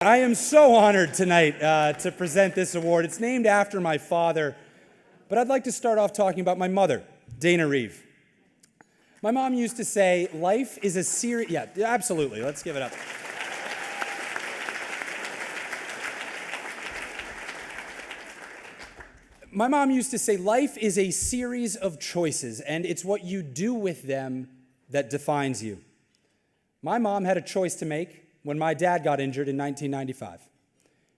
I am so honored tonight to present this award. It's named after my father, but I'd like to start off talking about my mother, Dana Reeve. My mom used to say, life is a series, yeah, absolutely, let's give it up. My mom used to say, life is a series of choices, and it's what you do with them that defines you. My mom had a choice to make when my dad got injured in 1995.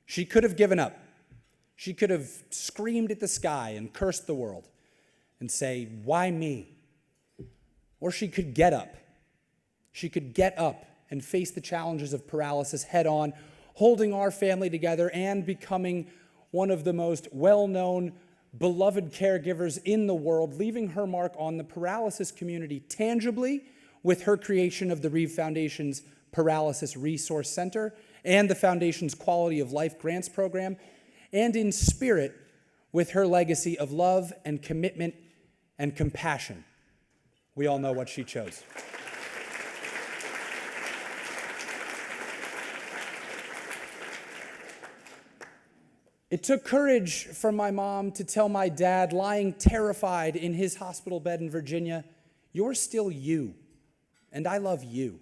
She could have given up. She could have screamed at the sky and cursed the world and say, why me? Or she could get up. She could get up and face the challenges of paralysis head on, holding our family together and becoming one of the most well-known, beloved caregivers in the world, leaving her mark on the paralysis community tangibly with her creation of the Reeve Foundation's Paralysis Resource Center and the Foundation's Quality of Life Grants Program, and in spirit with her legacy of love and commitment and compassion. We all know what she chose. It took courage for my mom to tell my dad, lying terrified in his hospital bed in Virginia, "You're still you, and I love you."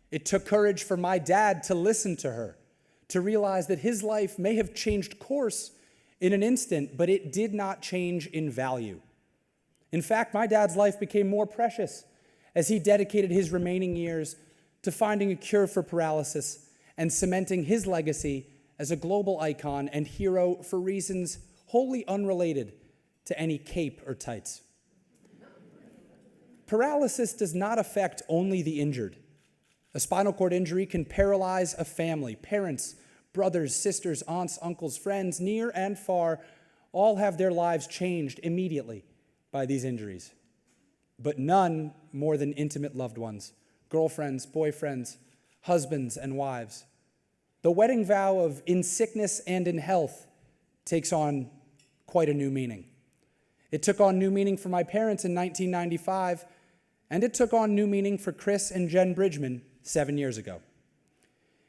It took courage for my dad to listen to her, to realize that his life may have changed course in an instant, but it did not change in value. In fact, my dad's life became more precious as he dedicated his remaining years to finding a cure for paralysis and cementing his legacy as a global icon and hero for reasons wholly unrelated to any cape or tights. Paralysis does not affect only the injured. A spinal cord injury can paralyze a family. Parents, brothers, sisters, aunts, uncles, friends, near and far, all have their lives changed immediately by these injuries. But none more than intimate loved ones, girlfriends, boyfriends, husbands, and wives. The wedding vow of in sickness and in health takes on quite a new meaning. It took on new meaning for my parents in 1995, and it took on new meaning for Chris and Jen Bridgman 7 years ago.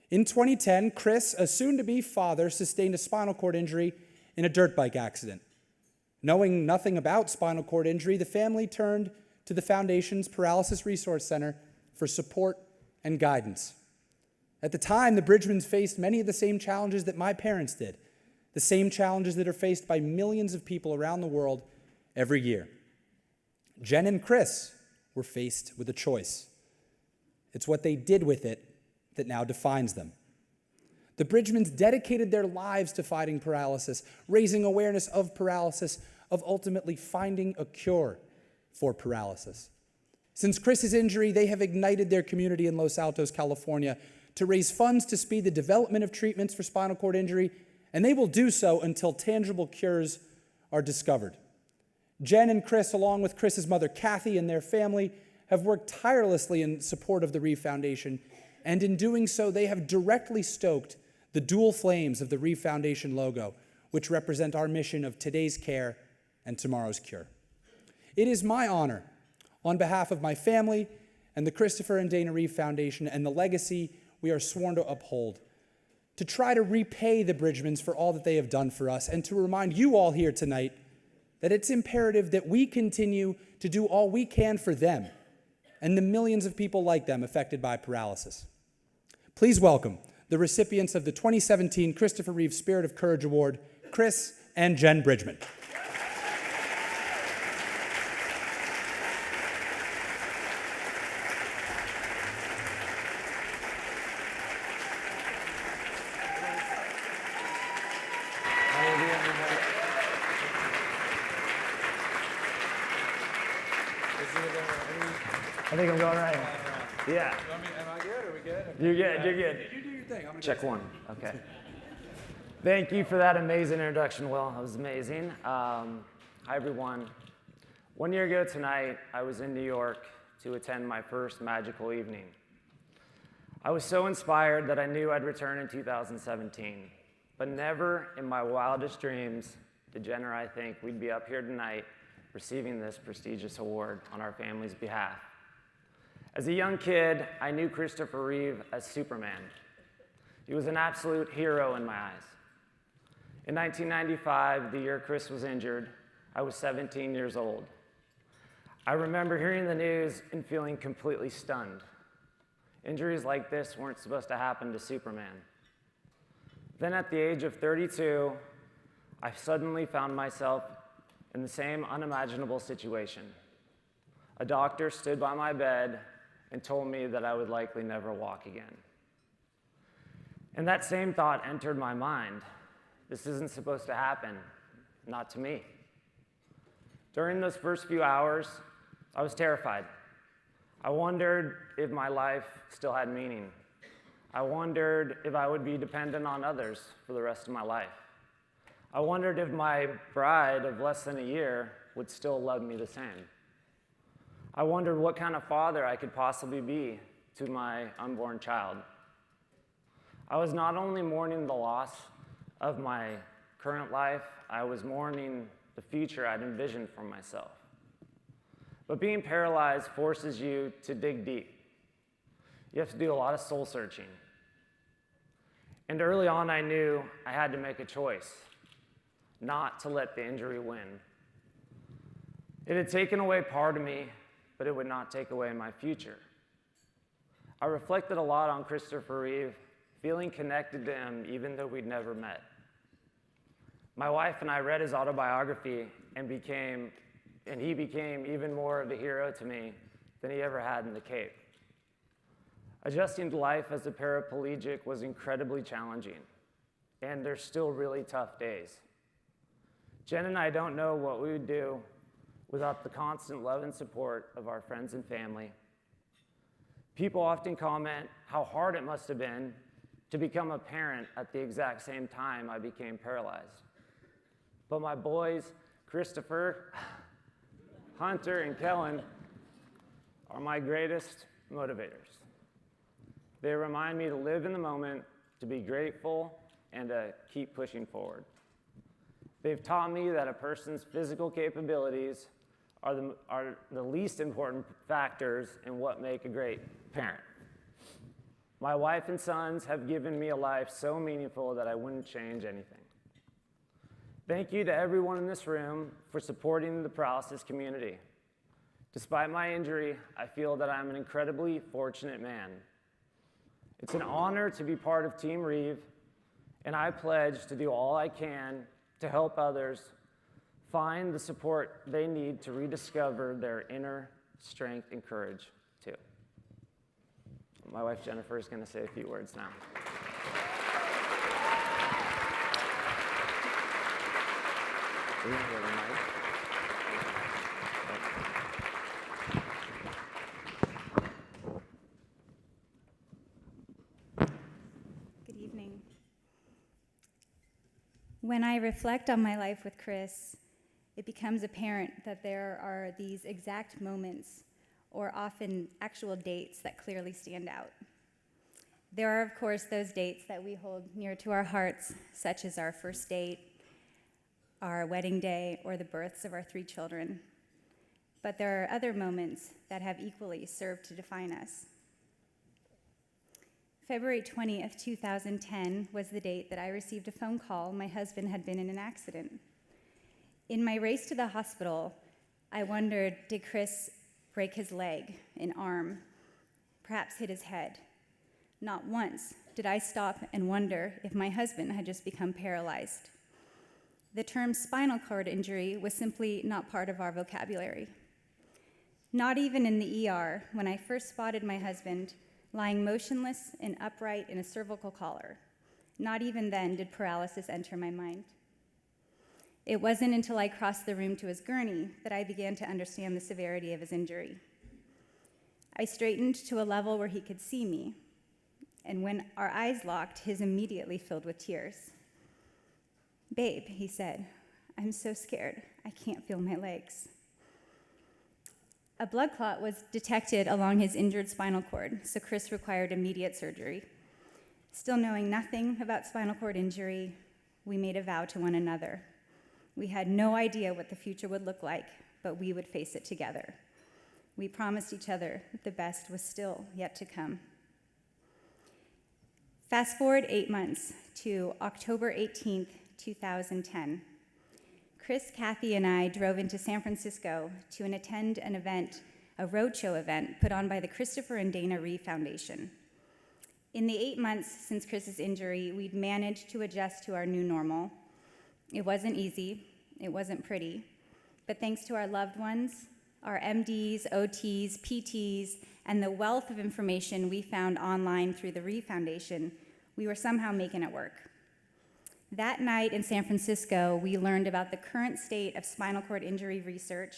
In 2010, Chris, a soon-to-be father, sustained a spinal cord injury in a dirt bike accident. Knowing nothing about spinal cord injury, the family turned to the Foundation's Paralysis Resource Center for support and guidance. At the time, the Bridgmans faced many of the same challenges that my parents did, the same challenges that are faced by millions of people around the world every year. Jen and Chris were faced with a choice. It's what they did with it that now defines them. The Bridgmans dedicated their lives to fighting paralysis, raising awareness of paralysis, of ultimately finding a cure for paralysis. Since Chris's injury, they have ignited their community in Los Altos, California, to raise funds to speed the development of treatments for spinal cord injury, and they will do so until tangible cures are discovered. Jen and Chris, along with Chris's mother, Kathy, and their family, have worked tirelessly in support of the Reeve Foundation, and in doing so, they have directly stoked the dual flames of the Reeve Foundation logo, which represent our mission of today's care and tomorrow's cure. It is my honor, on behalf of my family and the Christopher and Dana Reeve Foundation and the legacy we are sworn to uphold, to try to repay the Bridgmans for all that they have done for us, and to remind you all here tonight that it's imperative that we continue to do all we can for them and the millions of people like them affected by paralysis. Please welcome the recipients of the 2017 Christopher Reeve Spirit of Courage Award, Chris and Jen Bridgman. I think I'm going right. Yeah. Am I good? Are we good? You're good, you're good. You do your thing. I'm gonna Check one. Okay. Thank you for that amazing introduction, Will. That was amazing. Hi, everyone. 1 year ago tonight, I was in New York to attend my first magical evening. I was so inspired that I knew I'd return in 2017, but never in my wildest dreams did Jen or I think we'd be up here tonight receiving this prestigious award on our family's behalf. As a young kid, I knew Christopher Reeve as Superman. He was an absolute hero in my eyes. In 1995, the year Chris was injured, I was 17 years old. I remember hearing the news and feeling completely stunned. Injuries like this weren't supposed to happen to Superman. Then at the age of 32, I suddenly found myself in the same unimaginable situation. A doctor stood by my bed and told me that I would likely never walk again. And that same thought entered my mind. This isn't supposed to happen, not to me. During those first few hours, I was terrified. I wondered if my life still had meaning. I wondered if I would be dependent on others for the rest of my life. I wondered if my bride of less than a year would still love me the same. I wondered what kind of father I could possibly be to my unborn child. I was not only mourning the loss of my current life, I was mourning the future I'd envisioned for myself. But being paralyzed forces you to dig deep. You have to do a lot of soul searching. And early on, I knew I had to make a choice, not to let the injury win. It had taken away part of me, but it would not take away my future. I reflected a lot on Christopher Reeve, feeling connected to him even though we'd never met. My wife and I read his autobiography and he became even more of a hero to me than he ever had in the Cape. Adjusting to life as a paraplegic was incredibly challenging, and there's still really tough days. Jen and I don't know what we would do without the constant love and support of our friends and family. People often comment how hard it must have been to become a parent at the exact same time I became paralyzed. But my boys, Christopher, Hunter, and Kellen, are my greatest motivators. They remind me to live in the moment, to be grateful, and to keep pushing forward. They've taught me that a person's physical capabilities are the least important factors in what make a great parent. My wife and sons have given me a life so meaningful that I wouldn't change anything. Thank you to everyone in this room for supporting the paralysis community. Despite my injury, I feel that I'm an incredibly fortunate man. It's an honor to be part of Team Reeve, and I pledge to do all I can to help others find the support they need to rediscover their inner strength and courage, too. My wife Jennifer is going to say a few words now. Good evening. When I reflect on my life with Chris, it becomes apparent that there are these exact moments, or often actual dates, that clearly stand out. There are, of course, those dates that we hold near to our hearts, such as our first date, our wedding day, or the births of our 3 children. But there are other moments that have equally served to define us. February 20th, 2010 was the date that I received a phone call my husband had been in an accident. In my race to the hospital, I wondered, did Chris break his leg, an arm, perhaps hit his head? Not once did I stop and wonder if my husband had just become paralyzed. The term spinal cord injury was simply not part of our vocabulary. Not even in the ER, when I first spotted my husband lying motionless and upright in a cervical collar. Not even then did paralysis enter my mind. It wasn't until I crossed the room to his gurney that I began to understand the severity of his injury. I straightened to a level where he could see me, and when our eyes locked, his immediately filled with tears. "Babe," he said, "I'm so scared. I can't feel my legs." A blood clot was detected along his injured spinal cord, so Chris required immediate surgery. Still knowing nothing about spinal cord injury, we made a vow to one another. We had no idea what the future would look like, but we would face it together. We promised each other that the best was still yet to come. Fast forward 8 months to October 18th, 2010. Chris, Kathy, and I drove into San Francisco to attend an event, a roadshow event put on by the Christopher and Dana Reeve Foundation. In the 8 months since Chris's injury, we'd managed to adjust to our new normal. It wasn't easy, it wasn't pretty, but thanks to our loved ones, our MDs, OTs, PTs, and the wealth of information we found online through the Reeve Foundation, we were somehow making it work. That night in San Francisco, we learned about the current state of spinal cord injury research,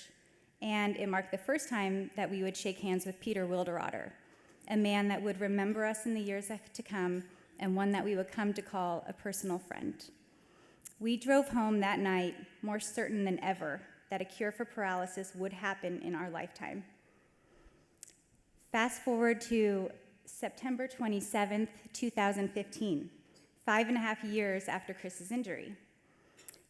and it marked the first time that we would shake hands with Peter Wilderotter, a man that would remember us in the years to come, and one that we would come to call a personal friend. We drove home that night more certain than ever that a cure for paralysis would happen in our lifetime. Fast forward to September 27th, 2015, 5.5 years after Chris's injury.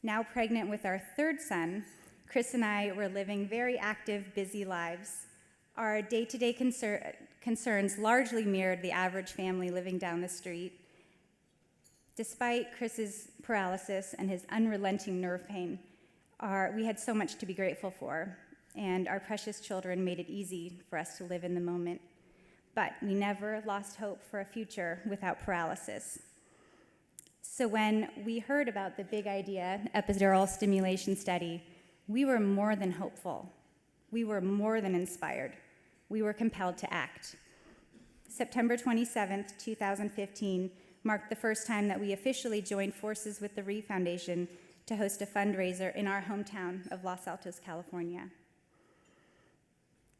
Now pregnant with our third son, Chris and I were living very active, busy lives. Our day-to-day concerns largely mirrored the average family living down the street. Despite Chris's paralysis and his unrelenting nerve pain, we had so much to be grateful for, and our precious children made it easy for us to live in the moment. But we never lost hope for a future without paralysis. So when we heard about the big idea, epidural stimulation study, we were more than hopeful. We were more than inspired. We were compelled to act. September 27th, 2015 marked the first time that we officially joined forces with the Reeve Foundation to host a fundraiser in our hometown of Los Altos, California.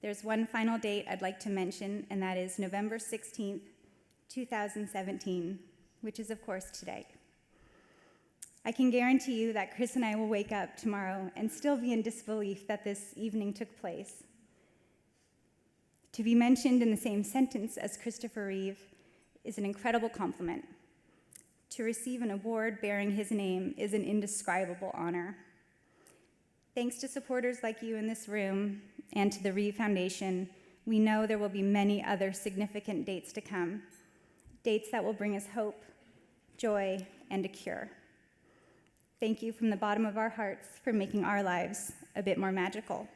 There's one final date I'd like to mention, and that is November 16th, 2017, which is, of course, today. I can guarantee you that Chris and I will wake up tomorrow and still be in disbelief that this evening took place. To be mentioned in the same sentence as Christopher Reeve is an incredible compliment. To receive an award bearing his name is an indescribable honor. Thanks to supporters like you in this room and to the Reeve Foundation, we know there will be many other significant dates to come, dates that will bring us hope, joy, and a cure. Thank you from the bottom of our hearts for making our lives a bit more magical.